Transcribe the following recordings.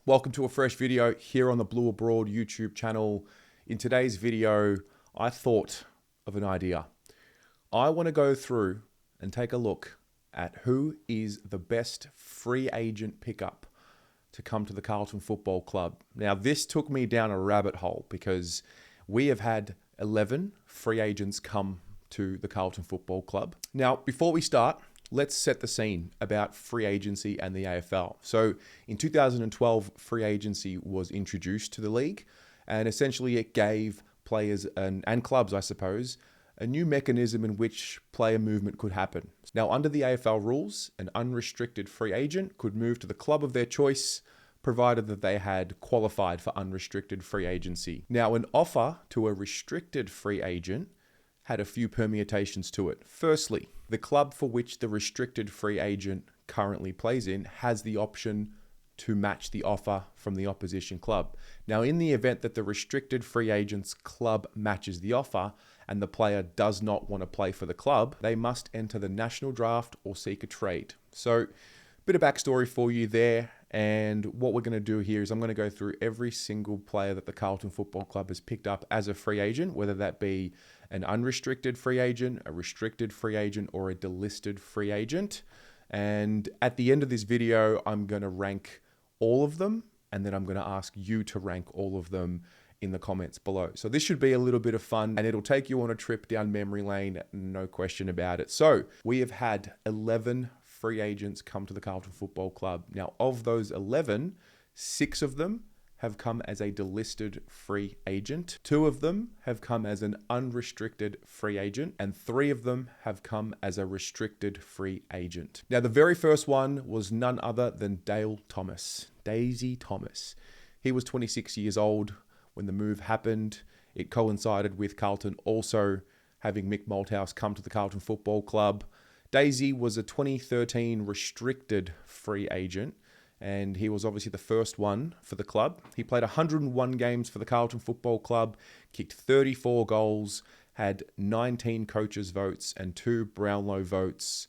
Welcome to a fresh video here on the Blue Abroad YouTube channel. In today's video, I thought of an idea. I want to go through and take a look at who is the best free agent pickup to come to the Carlton Football Club. Now, this took me down a rabbit hole because we have had 11 free agents come to the Carlton Football Club. Now, before we start, let's set the scene about free agency and the AFL. So in 2012, free agency was introduced to the league, and essentially it gave players and clubs, I suppose, a new mechanism in which player movement could happen. Now, under the AFL rules, an unrestricted free agent could move to the club of their choice, provided that they had qualified for unrestricted free agency. Now, an offer to a restricted free agent had a few permutations to it. Firstly, the club for which the restricted free agent currently plays in has the option to match the offer from the opposition club. Now, in the event that the restricted free agent's club matches the offer and the player does not want to play for the club, they must enter the national draft or seek a trade. So, bit of backstory for you there. And what we're going to do here is I'm going to go through every single player that the Carlton Football Club has picked up as a free agent, whether that be an unrestricted free agent, a restricted free agent, or a delisted free agent. And at the end of this video, I'm going to rank all of them, and then I'm going to ask you to rank all of them in the comments below. So this should be a little bit of fun, and it'll take you on a trip down memory lane, no question about it. So we have had 11 free agents come to the Carlton Football Club. Now, of those 11, 6 of them have come as a delisted free agent. 2 of them have come as an unrestricted free agent, and 3 of them have come as a restricted free agent. Now, the very first one was none other than Daisy Thomas. He was 26 years old when the move happened. It coincided with Carlton also having Mick Malthouse come to the Carlton Football Club. Daisy was a 2013 restricted free agent, and he was obviously the first one for the club. He played 101 games for the Carlton Football Club, kicked 34 goals, had 19 coaches' votes and 2 Brownlow votes.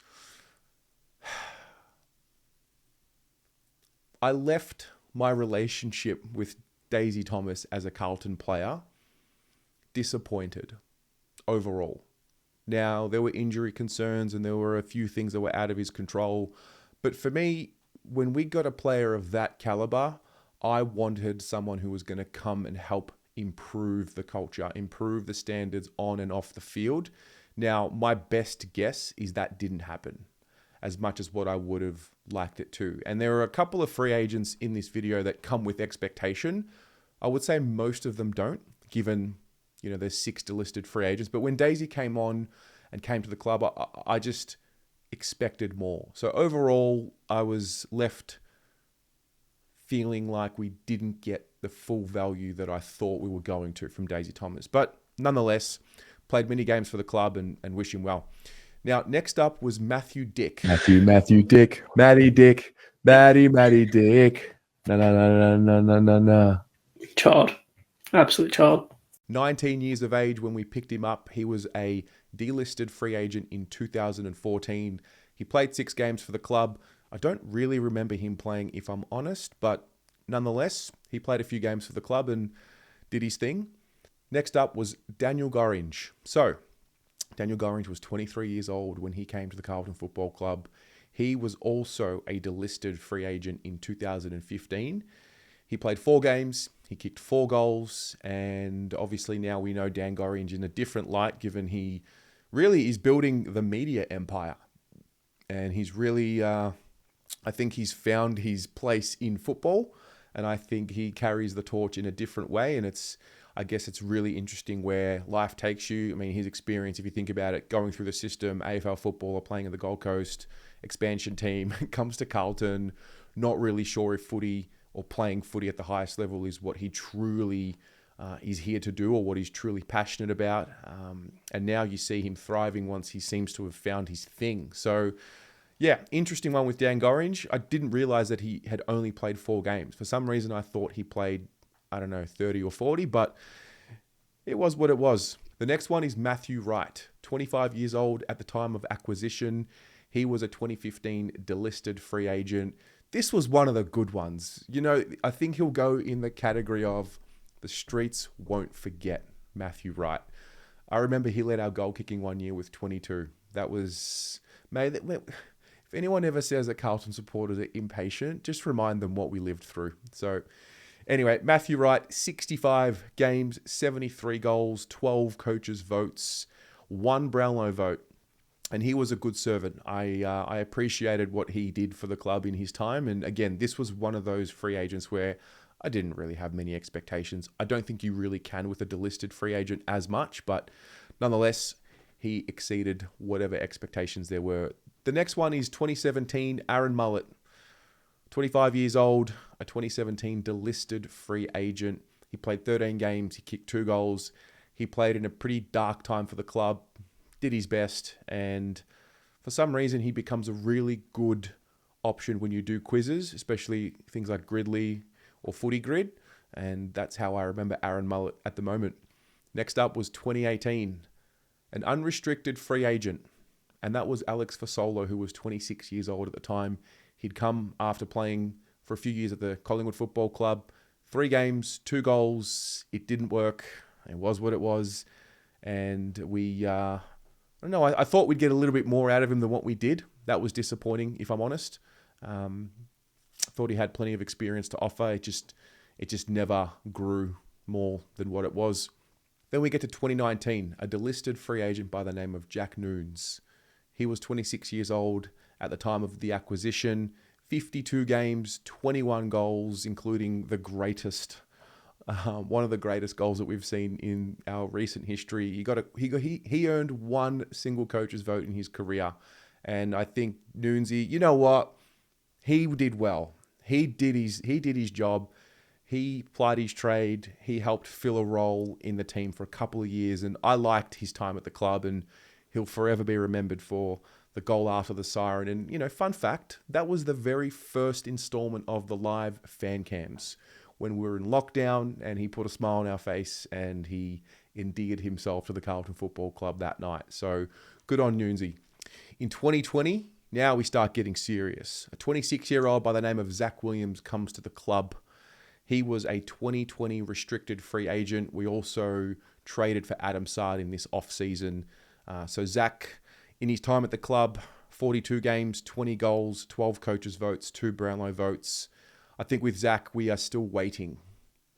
I left my relationship with Daisy Thomas as a Carlton player disappointed overall. Now, there were injury concerns and there were a few things that were out of his control. But for me, when we got a player of that caliber, I wanted someone who was going to come and help improve the culture, improve the standards on and off the field. Now, my best guess is that didn't happen as much as what I would have liked it to. And there are a couple of free agents in this video that come with expectation. I would say most of them don't, given there's 6 delisted free agents. But when Daisy came on and came to the club, I just expected more. So overall, I was left feeling like we didn't get the full value that I thought we were going to from Daisy Thomas. But nonetheless, played many games for the club and wish him well. Now, next up was Matthew Dick. Matty Dick. Matty Dick. Na. Child. Absolute child. 19 years of age when we picked him up. He was a delisted free agent in 2014. He played 6 games for the club. I don't really remember him playing, if I'm honest, but nonetheless, he played a few games for the club and did his thing. Next up was Daniel Gorringe. So, Daniel Gorringe was 23 years old when he came to the Carlton Football Club. He was also a delisted free agent in 2015. He played 4 games, he kicked 4 goals, and obviously now we know Dan Gorringe in a different light, given he really is building the media empire. And he's really, I think he's found his place in football, and I think he carries the torch in a different way, and I guess it's really interesting where life takes you. I mean, his experience, if you think about it, going through the system, AFL footballer, playing at the Gold Coast, expansion team, comes to Carlton, not really sure if footy or playing footy at the highest level is what he truly is here to do or what he's truly passionate about. And now you see him thriving once he seems to have found his thing. So, yeah, interesting one with Dan Gorringe. I didn't realize that he had only played 4 games. For some reason, I thought he played, 30 or 40, but it was what it was. The next one is Matthew Wright, 25 years old at the time of acquisition. He was a 2015 delisted free agent. this was one of the good ones. You know, I think he'll go in the category of the streets won't forget Matthew Wright. I remember he led our goal kicking one year with 22. That was, mate, if anyone ever says that Carlton supporters are impatient, just remind them what we lived through. So anyway, Matthew Wright, 65 games, 73 goals, 12 coaches' votes, 1 Brownlow vote. And he was a good servant. I appreciated what he did for the club in his time. And again, this was one of those free agents where I didn't really have many expectations. I don't think you really can with a delisted free agent as much, but nonetheless, he exceeded whatever expectations there were. The next one is 2017, Aaron Mullett. 25 years old, a 2017 delisted free agent. He played 13 games, he kicked 2 goals. He played in a pretty dark time for the club, did his best, and for some reason he becomes a really good option when you do quizzes, especially things like Gridley or Footy Grid, and that's how I remember Aaron Mullett at the moment. Next up was 2018, an unrestricted free agent, and that was Alex Fasolo, who was 26 years old at the time. He'd come after playing for a few years at the Collingwood Football Club. 3 games, 2 goals. It didn't work. It was what it was. And I don't know, I thought we'd get a little bit more out of him than what we did. That was disappointing, if I'm honest. Thought he had plenty of experience to offer. It just never grew more than what it was. Then we get to 2019, a delisted free agent by the name of Jack Newnes. He was 26 years old at the time of the acquisition. 52 games, 21 goals, including the greatest, one of the greatest goals that we've seen in our recent history. He earned 1 single coach's vote in his career, and I think Newnesy, you know what, he did well. He did his job. He plied his trade. He helped fill a role in the team for a couple of years, and I liked his time at the club, and he'll forever be remembered for the goal after the siren. And, you know, fun fact, that was the very first installment of the live fan cams when we were in lockdown, and he put a smile on our face and he endeared himself to the Carlton Football Club that night. So good on Newnesy. In 2020, now we start getting serious. A 26-year-old by the name of Zac Williams comes to the club. He was a 2020 restricted free agent. We also traded for Adam Sard in this off-season. So Zac, in his time at the club, 42 games, 20 goals, 12 coaches' votes, 2 Brownlow votes. I think with Zac, we are still waiting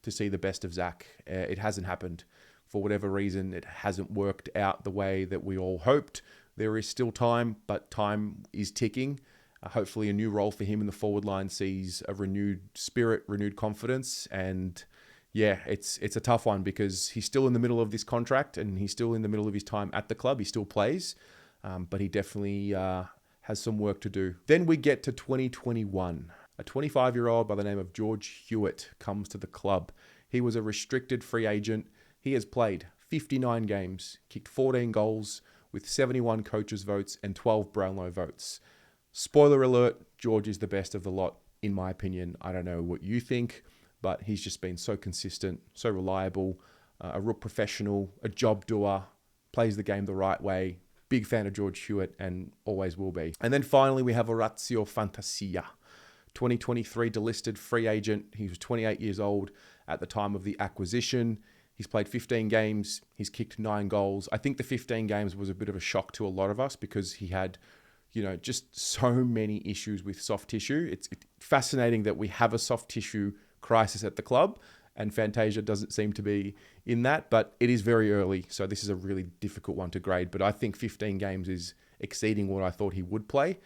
to see the best of Zac. It hasn't happened. For whatever reason, it hasn't worked out the way that we all hoped. There is still time, but time is ticking. Hopefully a new role for him in the forward line sees a renewed spirit, renewed confidence. And yeah, it's a tough one because he's still in the middle of this contract and he's still in the middle of his time at the club. He still plays, but he definitely has some work to do. Then we get to 2021. A 25-year-old by the name of George Hewitt comes to the club. He was a restricted free agent. He has played 59 games, kicked 14 goals with 71 coaches' votes and 12 Brownlow votes. Spoiler alert, George is the best of the lot, in my opinion. I don't know what you think, but he's just been so consistent, so reliable, a real professional, a job doer, plays the game the right way. Big fan of George Hewitt and always will be. And then finally, we have Orazio Fantasia, 2023 delisted free agent. He was 28 years old at the time of the acquisition. He's played 15 games. He's kicked 9 goals. I think the 15 games was a bit of a shock to a lot of us because he had, you know, just so many issues with soft tissue. It's fascinating that we have a soft tissue crisis at the club and Fantasia doesn't seem to be in that, but it is very early. So this is a really difficult one to grade, but I think 15 games is exceeding what I thought he would play.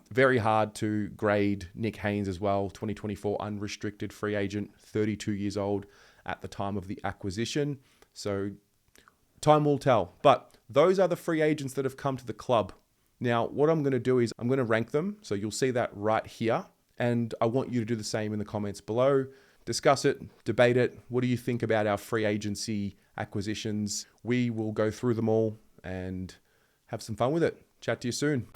Very hard to grade Nick Haynes as well, 2024 unrestricted free agent, 32 years old at the time of the acquisition. So time will tell. But those are the free agents that have come to the club. Now, what I'm going to do is I'm going to rank them. So you'll see that right here. And I want you to do the same in the comments below. Discuss it, debate it. What do you think about our free agency acquisitions? We will go through them all and have some fun with it. Chat to you soon.